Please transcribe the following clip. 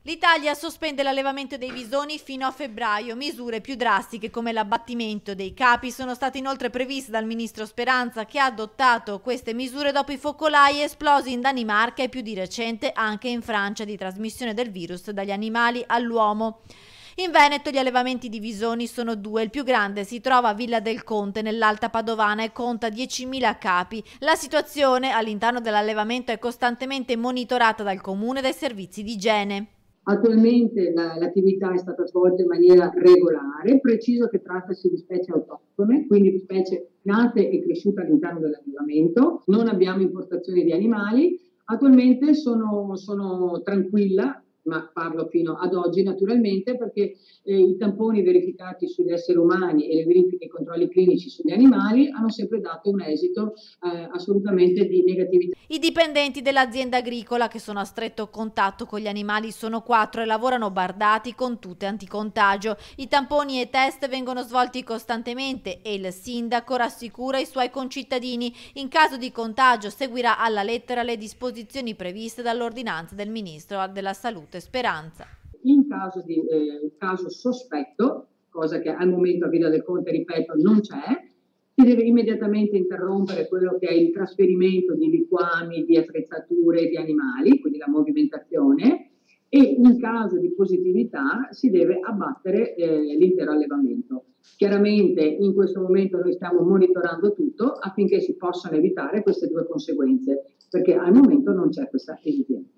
L'Italia sospende l'allevamento dei visoni fino a febbraio. Misure più drastiche come l'abbattimento dei capi sono state inoltre previste dal ministro Speranza, che ha adottato queste misure dopo i focolai esplosi in Danimarca e più di recente anche in Francia di trasmissione del virus dagli animali all'uomo. In Veneto gli allevamenti di visoni sono due, il più grande si trova a Villa del Conte nell'Alta Padovana e conta 10.000 capi. La situazione all'interno dell'allevamento è costantemente monitorata dal comune e dai servizi di igiene. Attualmente l'attività è stata svolta in maniera regolare, preciso che trattasi di specie autoctone, quindi di specie nate e cresciute all'interno dell'allevamento. Non abbiamo importazioni di animali. Attualmente sono tranquilla, ma parlo fino ad oggi naturalmente, perché i tamponi verificati sugli esseri umani e le verifiche e i controlli clinici sugli animali hanno sempre dato un esito assolutamente di negatività. I dipendenti dell'azienda agricola che sono a stretto contatto con gli animali sono 4 e lavorano bardati con tute anticontagio. I tamponi e i test vengono svolti costantemente e il sindaco rassicura i suoi concittadini. In caso di contagio seguirà alla lettera le disposizioni previste dall'ordinanza del ministro della Salute Speranza. In caso di caso sospetto, cosa che al momento a Villa del Conte, ripeto, non c'è, si deve immediatamente interrompere quello che è il trasferimento di liquami, di attrezzature di animali, quindi la movimentazione, e in caso di positività si deve abbattere l'intero allevamento. Chiaramente in questo momento noi stiamo monitorando tutto affinché si possano evitare queste due conseguenze, perché al momento non c'è questa esigenza.